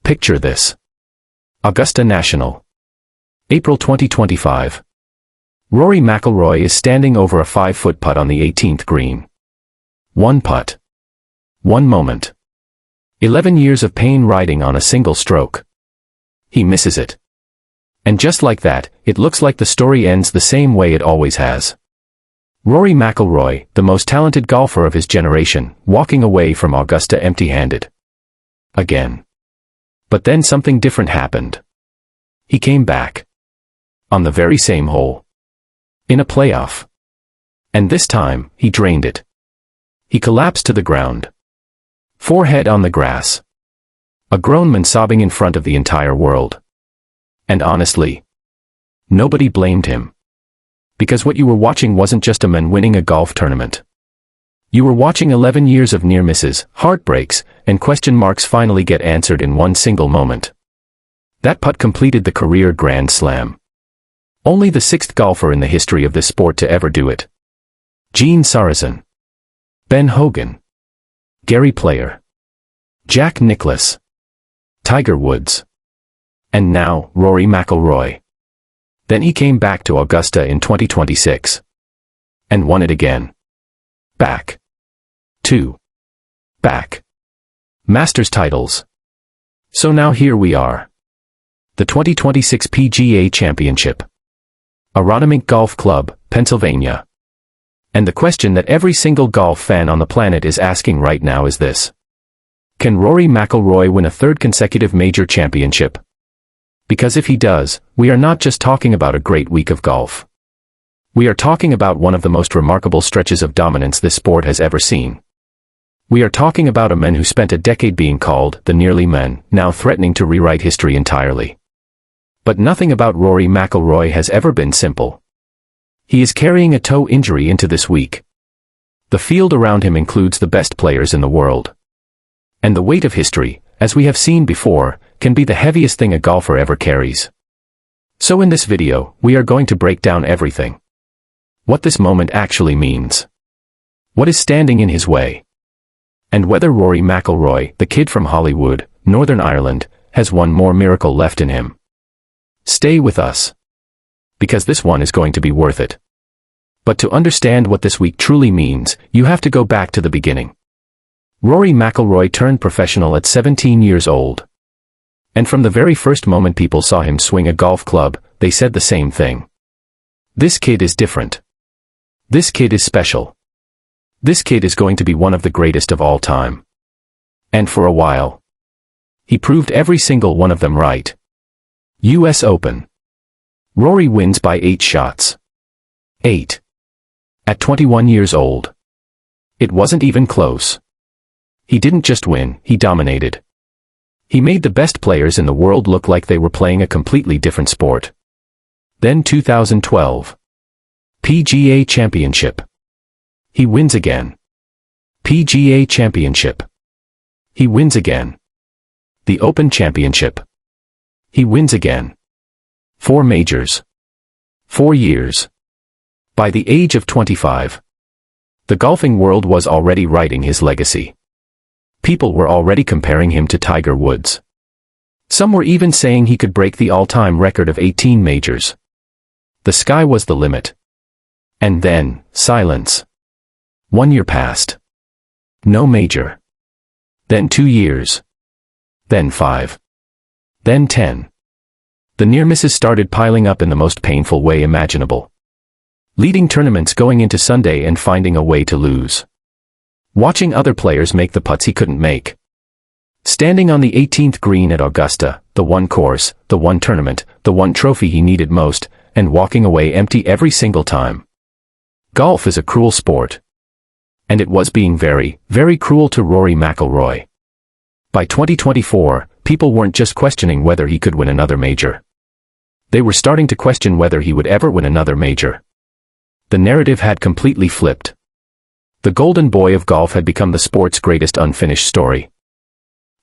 Picture this. Augusta National. April 2025. Rory McIlroy is standing over a 5-foot putt on the 18th green. One putt. One moment. 11 years of pain riding on a single stroke. He misses it. And just like that, it looks like the story ends the same way it always has. Rory McIlroy, the most talented golfer of his generation, walking away from Augusta empty-handed. Again. But then something different happened. He came back. On the very same hole. In a playoff. And this time, he drained it. He collapsed to the ground. Forehead on the grass. A grown man sobbing in front of the entire world. And honestly, nobody blamed him. Because what you were watching wasn't just a man winning a golf tournament. You were watching 11 years of near misses, heartbreaks, and question marks finally get answered in one single moment. That putt completed the career Grand Slam. Only the 6th golfer in the history of this sport to ever do it. Gene Sarazen. Ben Hogan. Gary Player. Jack Nicklaus. Tiger Woods. And now, Rory McIlroy. Then he came back to Augusta in 2026. And won it again. Back. 2. Back. Masters titles. So now here we are. The 2026 PGA Championship. Aronimink Golf Club, Pennsylvania. And the question that every single golf fan on the planet is asking right now is this. Can Rory McIlroy win a 3rd consecutive major championship? Because if he does, we are not just talking about a great week of golf. We are talking about one of the most remarkable stretches of dominance this sport has ever seen. We are talking about a man who spent a decade being called the nearly man, now threatening to rewrite history entirely. But nothing about Rory McIlroy has ever been simple. He is carrying a toe injury into this week. The field around him includes the best players in the world. And the weight of history, as we have seen before, can be the heaviest thing a golfer ever carries. So in this video, we are going to break down everything. What this moment actually means. What is standing in his way. And whether Rory McIlroy, the kid from Hollywood, Northern Ireland, has one more miracle left in him. Stay with us. Because this one is going to be worth it. But to understand what this week truly means, you have to go back to the beginning. Rory McIlroy turned professional at 17 years old. And from the very first moment people saw him swing a golf club, they said the same thing. This kid is different. This kid is special. This kid is going to be one of the greatest of all time. And for a while, he proved every single one of them right. US Open. Rory wins by 8 shots. 8. At 21 years old. It wasn't even close. He didn't just win, he dominated. He made the best players in the world look like they were playing a completely different sport. Then 2012. PGA Championship. He wins again. PGA Championship. He wins again. The Open Championship. He wins again. 4 majors. 4 years. By the age of 25. The golfing world was already writing his legacy. People were already comparing him to Tiger Woods. Some were even saying he could break the all-time record of 18 majors. The sky was the limit. And then, silence. 1 year passed. No major. Then 2 years. Then 5. Then 10. The near misses started piling up in the most painful way imaginable. Leading tournaments going into Sunday and finding a way to lose. Watching other players make the putts he couldn't make. Standing on the 18th green at Augusta, the one course, the one tournament, the one trophy he needed most, and walking away empty every single time. Golf is a cruel sport. And it was being very, very cruel to Rory McIlroy. By 2024, people weren't just questioning whether he could win another major. They were starting to question whether he would ever win another major. The narrative had completely flipped. The golden boy of golf had become the sport's greatest unfinished story.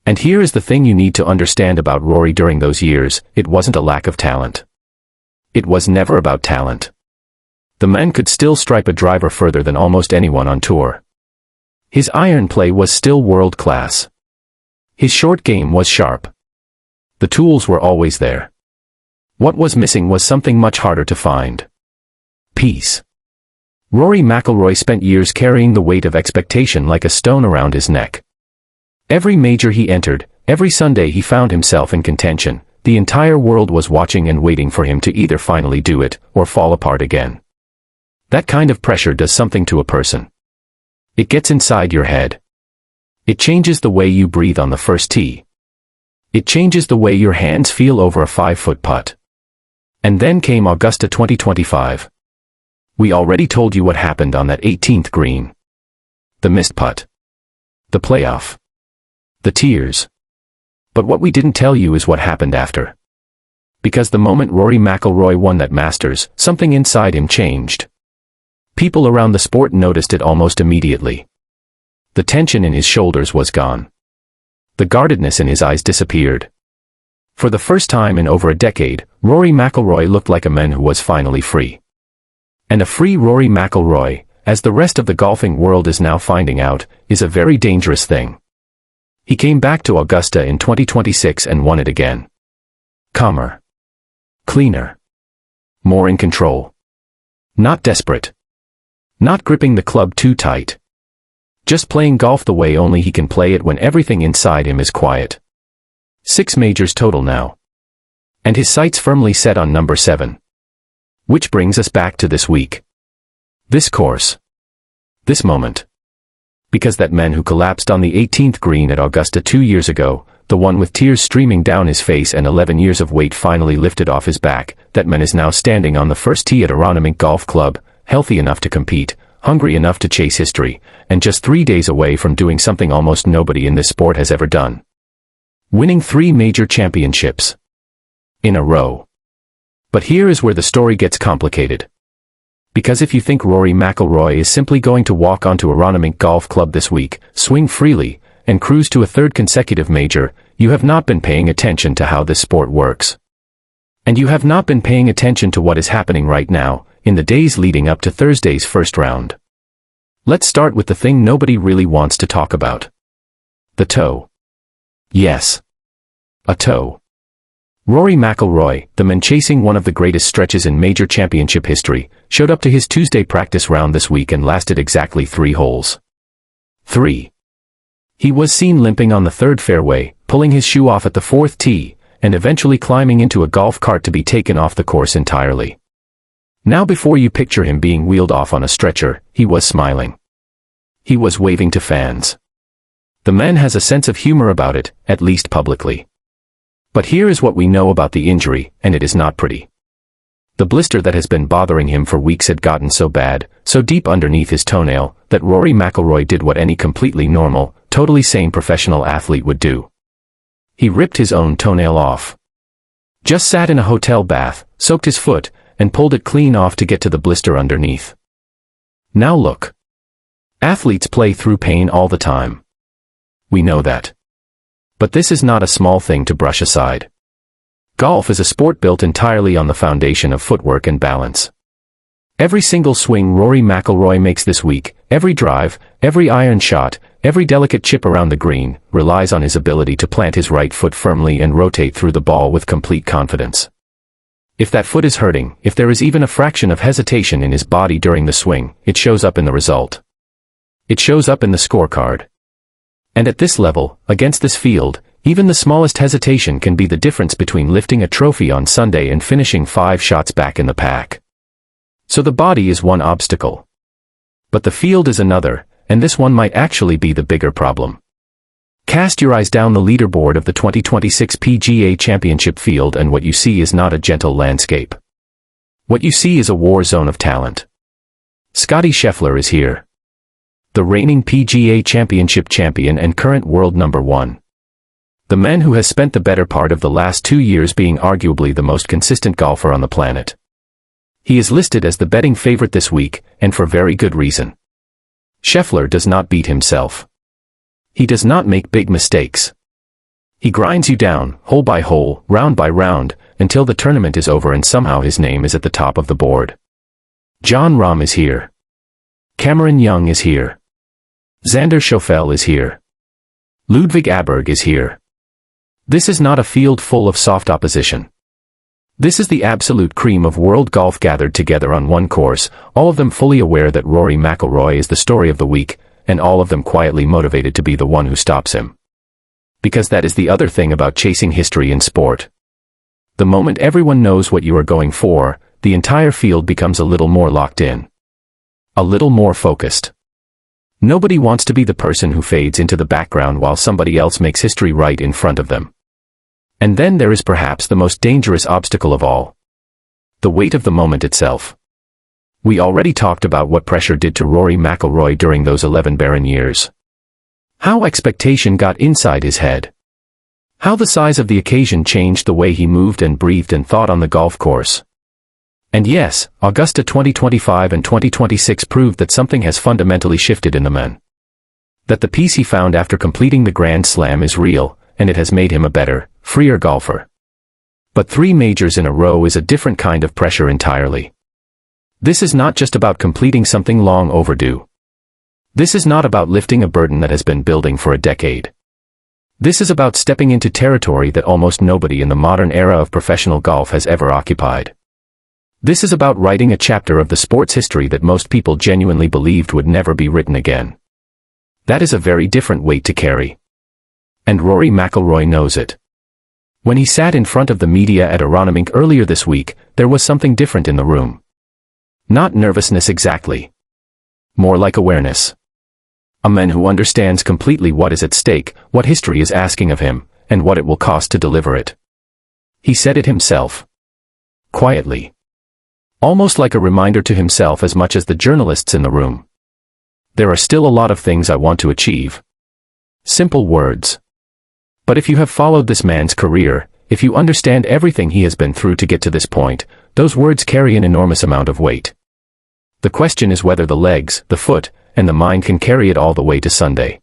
And here is the thing you need to understand about Rory during those years, it wasn't a lack of talent. It was never about talent. The man could still stripe a driver further than almost anyone on tour. His iron play was still world class. His short game was sharp. The tools were always there. What was missing was something much harder to find. Peace. Rory McIlroy spent years carrying the weight of expectation like a stone around his neck. Every major he entered, every Sunday he found himself in contention. The entire world was watching and waiting for him to either finally do it, or fall apart again. That kind of pressure does something to a person. It gets inside your head. It changes the way you breathe on the first tee. It changes the way your hands feel over a 5-foot putt. And then came Augusta 2025. We already told you what happened on that 18th green. The missed putt. The playoff. The tears. But what we didn't tell you is what happened after. Because the moment Rory McIlroy won that Masters, something inside him changed. People around the sport noticed it almost immediately. The tension in his shoulders was gone. The guardedness in his eyes disappeared. For the first time in over a decade, Rory McIlroy looked like a man who was finally free. And a free Rory McIlroy, as the rest of the golfing world is now finding out, is a very dangerous thing. He came back to Augusta in 2026 and won it again. Calmer. Cleaner. More in control. Not desperate. Not gripping the club too tight. Just playing golf the way only he can play it when everything inside him is quiet. 6 majors total now. And his sights firmly set on number 7. Which brings us back to this week. This course. This moment. Because that man who collapsed on the 18th green at Augusta 2 years ago, the one with tears streaming down his face and 11 years of weight finally lifted off his back, that man is now standing on the first tee at Aronimink Golf Club, healthy enough to compete, hungry enough to chase history, and just 3 days away from doing something almost nobody in this sport has ever done. Winning 3 major championships. In a row. But here is where the story gets complicated. Because if you think Rory McIlroy is simply going to walk onto Aronimink Golf Club this week, swing freely, and cruise to a 3rd consecutive major, you have not been paying attention to how this sport works. And you have not been paying attention to what is happening right now, in the days leading up to Thursday's first round. Let's start with the thing nobody really wants to talk about. The toe. Yes. A toe. Rory McIlroy, the man chasing one of the greatest stretches in major championship history, showed up to his Tuesday practice round this week and lasted exactly 3 holes. 3. He was seen limping on the 3rd fairway, pulling his shoe off at the 4th tee, and eventually climbing into a golf cart to be taken off the course entirely. Now before you picture him being wheeled off on a stretcher, he was smiling. He was waving to fans. The man has a sense of humor about it, at least publicly. But here is what we know about the injury, and it is not pretty. The blister that has been bothering him for weeks had gotten so bad, so deep underneath his toenail, that Rory McIlroy did what any completely normal, totally sane professional athlete would do. He ripped his own toenail off. Just sat in a hotel bath, soaked his foot, and pulled it clean off to get to the blister underneath. Now look. Athletes play through pain all the time. We know that. But this is not a small thing to brush aside. Golf is a sport built entirely on the foundation of footwork and balance. Every single swing Rory McIlroy makes this week, every drive, every iron shot, every delicate chip around the green, relies on his ability to plant his right foot firmly and rotate through the ball with complete confidence. If that foot is hurting, if there is even a fraction of hesitation in his body during the swing, it shows up in the result. It shows up in the scorecard. And at this level, against this field, even the smallest hesitation can be the difference between lifting a trophy on Sunday and finishing 5 shots back in the pack. So the body is one obstacle. But the field is another, and this one might actually be the bigger problem. Cast your eyes down the leaderboard of the 2026 PGA Championship field and what you see is not a gentle landscape. What you see is a war zone of talent. Scottie Scheffler is here. The reigning PGA Championship champion and current world number 1. The man who has spent the better part of the last 2 years being arguably the most consistent golfer on the planet. He is listed as the betting favorite this week, and for very good reason. Scheffler does not beat himself. He does not make big mistakes. He grinds you down, hole by hole, round by round, until the tournament is over and somehow his name is at the top of the board. Jon Rahm is here. Cameron Young is here. Xander Schauffele is here. Ludwig Aberg is here. This is not a field full of soft opposition. This is the absolute cream of world golf gathered together on one course, all of them fully aware that Rory McIlroy is the story of the week, and all of them quietly motivated to be the one who stops him. Because that is the other thing about chasing history in sport. The moment everyone knows what you are going for, the entire field becomes a little more locked in. A little more focused. Nobody wants to be the person who fades into the background while somebody else makes history right in front of them. And then there is perhaps the most dangerous obstacle of all. The weight of the moment itself. We already talked about what pressure did to Rory McIlroy during those 11 barren years. How expectation got inside his head. How the size of the occasion changed the way he moved and breathed and thought on the golf course. And yes, Augusta 2025 and 2026 proved that something has fundamentally shifted in the man. That the peace he found after completing the Grand Slam is real, and it has made him a better, freer golfer. But 3 majors in a row is a different kind of pressure entirely. This is not just about completing something long overdue. This is not about lifting a burden that has been building for a decade. This is about stepping into territory that almost nobody in the modern era of professional golf has ever occupied. This is about writing a chapter of the sport's history that most people genuinely believed would never be written again. That is a very different weight to carry. And Rory McIlroy knows it. When he sat in front of the media at Aronimink earlier this week, there was something different in the room. Not nervousness exactly. More like awareness. A man who understands completely what is at stake, what history is asking of him, and what it will cost to deliver it. He said it himself. Quietly. Almost like a reminder to himself as much as the journalists in the room. There are still a lot of things I want to achieve. Simple words. But if you have followed this man's career, if you understand everything he has been through to get to this point, those words carry an enormous amount of weight. The question is whether the legs, the foot, and the mind can carry it all the way to Sunday.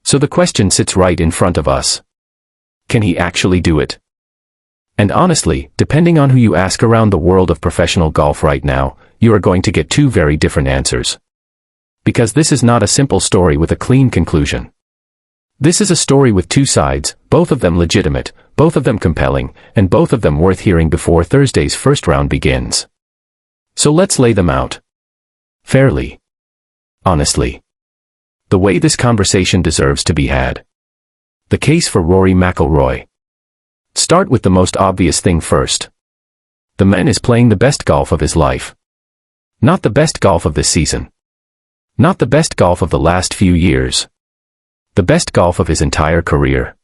So the question sits right in front of us. Can he actually do it? And honestly, depending on who you ask around the world of professional golf right now, you are going to get 2 very different answers. Because this is not a simple story with a clean conclusion. This is a story with 2 sides, both of them legitimate, both of them compelling, and both of them worth hearing before Thursday's first round begins. So let's lay them out. Fairly. Honestly. The way this conversation deserves to be had. The case for Rory McIlroy. Start with the most obvious thing first. The man is playing the best golf of his life. Not the best golf of this season. Not the best golf of the last few years. The best golf of his entire career.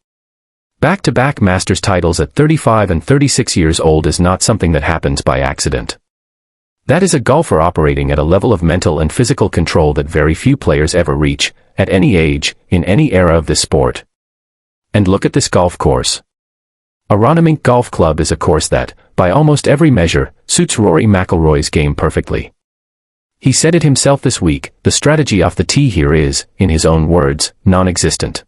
Back-to-back Masters titles at 35 and 36 years old is not something that happens by accident. That is a golfer operating at a level of mental and physical control that very few players ever reach, at any age, in any era of this sport. And look at this golf course. Aronimink Golf Club is a course that, by almost every measure, suits Rory McIlroy's game perfectly. He said it himself this week, the strategy off the tee here is, in his own words, non-existent.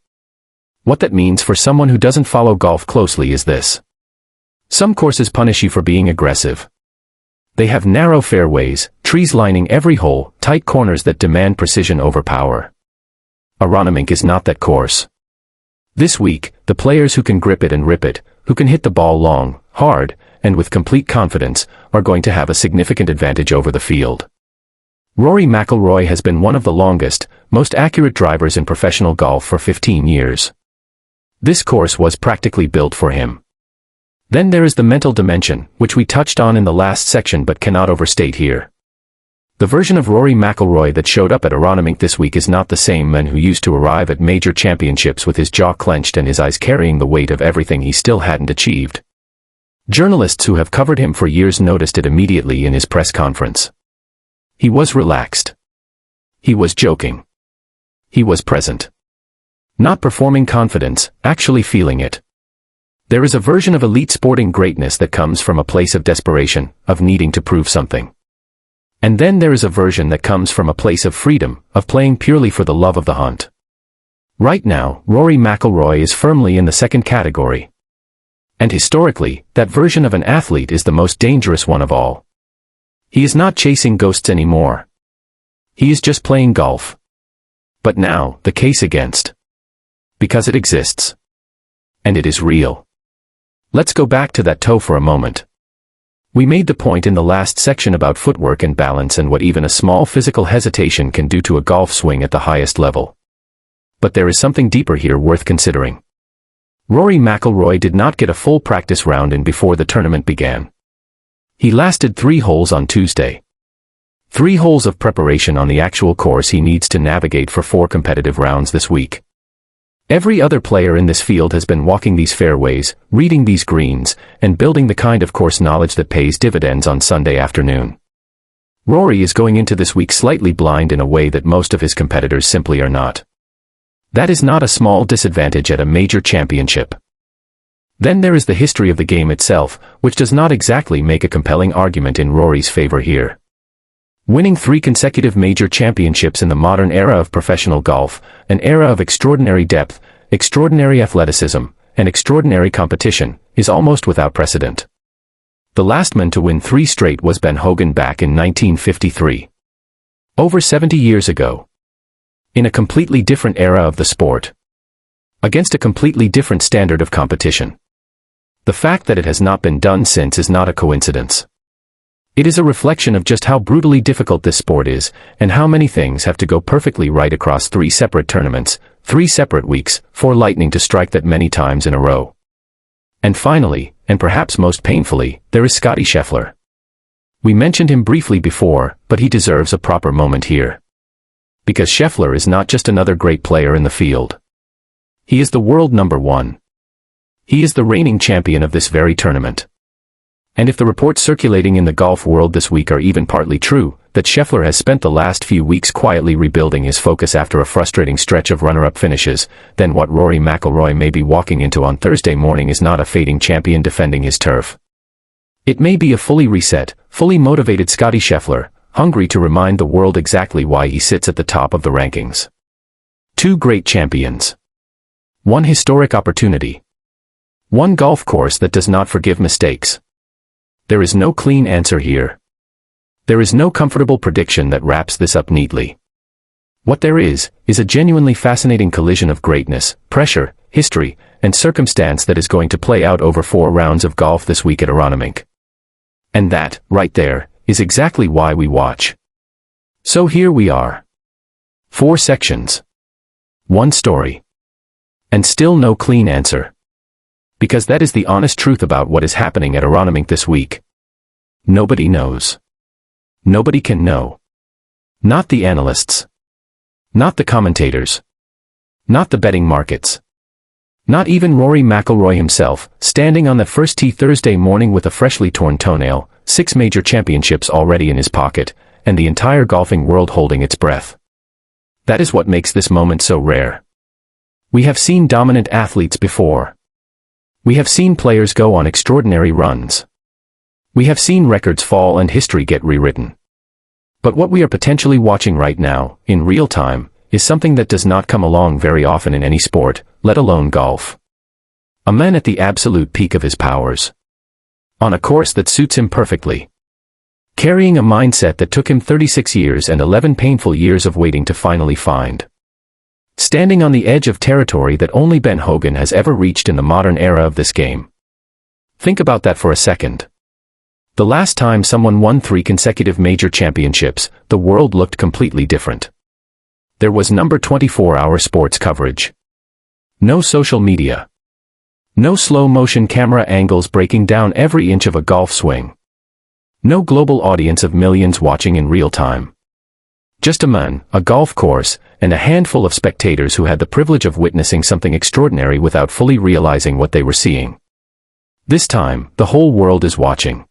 What that means for someone who doesn't follow golf closely is this. Some courses punish you for being aggressive. They have narrow fairways, trees lining every hole, tight corners that demand precision over power. Aronimink is not that course. This week, the players who can grip it and rip it, who can hit the ball long, hard, and with complete confidence, are going to have a significant advantage over the field. Rory McIlroy has been one of the longest, most accurate drivers in professional golf for 15 years. This course was practically built for him. Then there is the mental dimension, which we touched on in the last section but cannot overstate here. The version of Rory McIlroy that showed up at Aronimink this week is not the same man who used to arrive at major championships with his jaw clenched and his eyes carrying the weight of everything he still hadn't achieved. Journalists who have covered him for years noticed it immediately in his press conference. He was relaxed. He was joking. He was present. Not performing confidence, actually feeling it. There is a version of elite sporting greatness that comes from a place of desperation, of needing to prove something. And then there is a version that comes from a place of freedom, of playing purely for the love of the hunt. Right now, Rory McIlroy is firmly in the second category. And historically, that version of an athlete is the most dangerous one of all. He is not chasing ghosts anymore. He is just playing golf. But now, the case against. Because it exists. And it is real. Let's go back to that toe for a moment. We made the point in the last section about footwork and balance and what even a small physical hesitation can do to a golf swing at the highest level. But there is something deeper here worth considering. Rory McIlroy did not get a full practice round in before the tournament began. He lasted 3 holes on Tuesday. 3 holes of preparation on the actual course he needs to navigate for 4 competitive rounds this week. Every other player in this field has been walking these fairways, reading these greens, and building the kind of course knowledge that pays dividends on Sunday afternoon. Rory is going into this week slightly blind in a way that most of his competitors simply are not. That is not a small disadvantage at a major championship. Then there is the history of the game itself, which does not exactly make a compelling argument in Rory's favor here. Winning 3 consecutive major championships in the modern era of professional golf, an era of extraordinary depth, extraordinary athleticism, and extraordinary competition, is almost without precedent. The last man to win 3 straight was Ben Hogan back in 1953. Over 70 years ago. In a completely different era of the sport. Against a completely different standard of competition. The fact that it has not been done since is not a coincidence. It is a reflection of just how brutally difficult this sport is, and how many things have to go perfectly right across 3 separate tournaments, 3 separate weeks, for lightning to strike that many times in a row. And finally, and perhaps most painfully, there is Scottie Scheffler. We mentioned him briefly before, but he deserves a proper moment here. Because Scheffler is not just another great player in the field. He is the world #1. He is the reigning champion of this very tournament. And if the reports circulating in the golf world this week are even partly true, that Scheffler has spent the last few weeks quietly rebuilding his focus after a frustrating stretch of runner-up finishes, then what Rory McIlroy may be walking into on Thursday morning is not a fading champion defending his turf. It may be a fully reset, fully motivated Scottie Scheffler, hungry to remind the world exactly why he sits at the top of the rankings. 2 great champions. 1 historic opportunity. 1 golf course that does not forgive mistakes. There is no clean answer here. There is no comfortable prediction that wraps this up neatly. What there is a genuinely fascinating collision of greatness, pressure, history, and circumstance that is going to play out over 4 rounds of golf this week at Aronimink. And that, right there, is exactly why we watch. So here we are. 4 sections. 1 story. And still no clean answer. Because that is the honest truth about what is happening at Aronimink this week. Nobody knows. Nobody can know. Not the analysts. Not the commentators. Not the betting markets. Not even Rory McIlroy himself, standing on the first tee Thursday morning with a freshly torn toenail, 6 major championships already in his pocket, and the entire golfing world holding its breath. That is what makes this moment so rare. We have seen dominant athletes before. We have seen players go on extraordinary runs. We have seen records fall and history get rewritten. But what we are potentially watching right now, in real time, is something that does not come along very often in any sport, let alone golf. A man at the absolute peak of his powers. On a course that suits him perfectly. Carrying a mindset that took him 36 years and 11 painful years of waiting to finally find. Standing on the edge of territory that only Ben Hogan has ever reached in the modern era of this game. Think about that for a second. The last time someone won 3 consecutive major championships, the world looked completely different. There was number 24-hour sports coverage. No social media. No slow-motion camera angles breaking down every inch of a golf swing. No global audience of millions watching in real time. Just a man, a golf course, and a handful of spectators who had the privilege of witnessing something extraordinary without fully realizing what they were seeing. This time, the whole world is watching.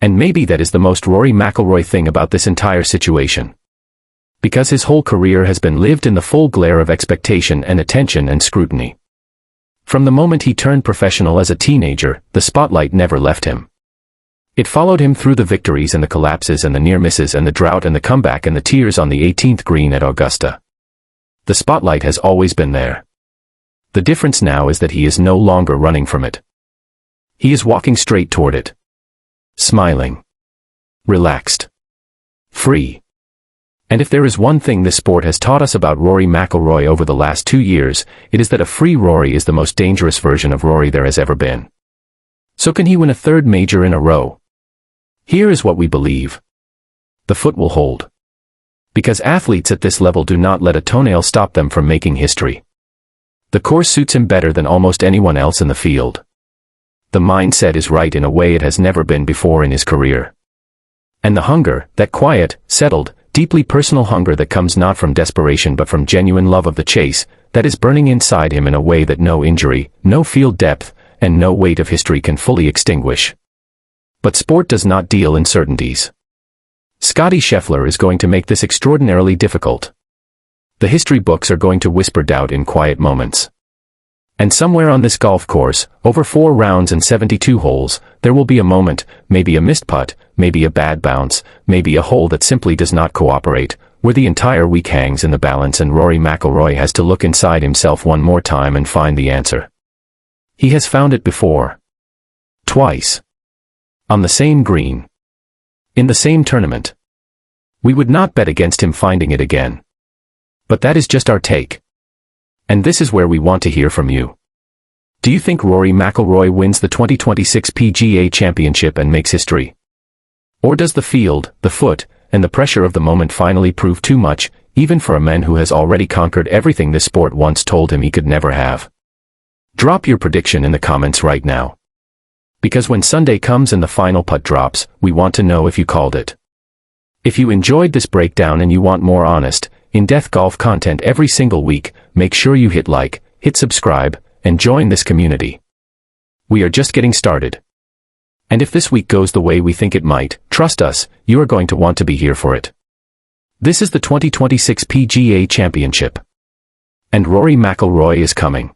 And maybe that is the most Rory McIlroy thing about this entire situation. Because his whole career has been lived in the full glare of expectation and attention and scrutiny. From the moment he turned professional as a teenager, the spotlight never left him. It followed him through the victories and the collapses and the near misses and the drought and the comeback and the tears on the 18th green at Augusta. The spotlight has always been there. The difference now is that he is no longer running from it. He is walking straight toward it. Smiling. Relaxed. Free. And if there is one thing this sport has taught us about Rory McIlroy over the last 2 years, it is that a free Rory is the most dangerous version of Rory there has ever been. So can he win a third major in a row? Here is what we believe. The foot will hold. Because athletes at this level do not let a toenail stop them from making history. The course suits him better than almost anyone else in the field. The mindset is right in a way it has never been before in his career. And the hunger, that quiet, settled, deeply personal hunger that comes not from desperation but from genuine love of the chase, that is burning inside him in a way that no injury, no field depth, and no weight of history can fully extinguish. But sport does not deal in certainties. Scottie Scheffler is going to make this extraordinarily difficult. The history books are going to whisper doubt in quiet moments. And somewhere on this golf course, over 4 rounds and 72 holes, there will be a moment, maybe a missed putt, maybe a bad bounce, maybe a hole that simply does not cooperate, where the entire week hangs in the balance and Rory McIlroy has to look inside himself one more time and find the answer. He has found it before. Twice. On the same green. In the same tournament. We would not bet against him finding it again. But that is just our take. And this is where we want to hear from you. Do you think Rory McIlroy wins the 2026 PGA Championship and makes history? Or does the field, the foot, and the pressure of the moment finally prove too much, even for a man who has already conquered everything this sport once told him he could never have? Drop your prediction in the comments right now. Because when Sunday comes and the final putt drops, we want to know if you called it. If you enjoyed this breakdown and you want more honest, in-depth golf content every single week, make sure you hit like, hit subscribe, and join this community. We are just getting started. And if this week goes the way we think it might, trust us, you are going to want to be here for it. This is the 2026 PGA Championship. And Rory McIlroy is coming.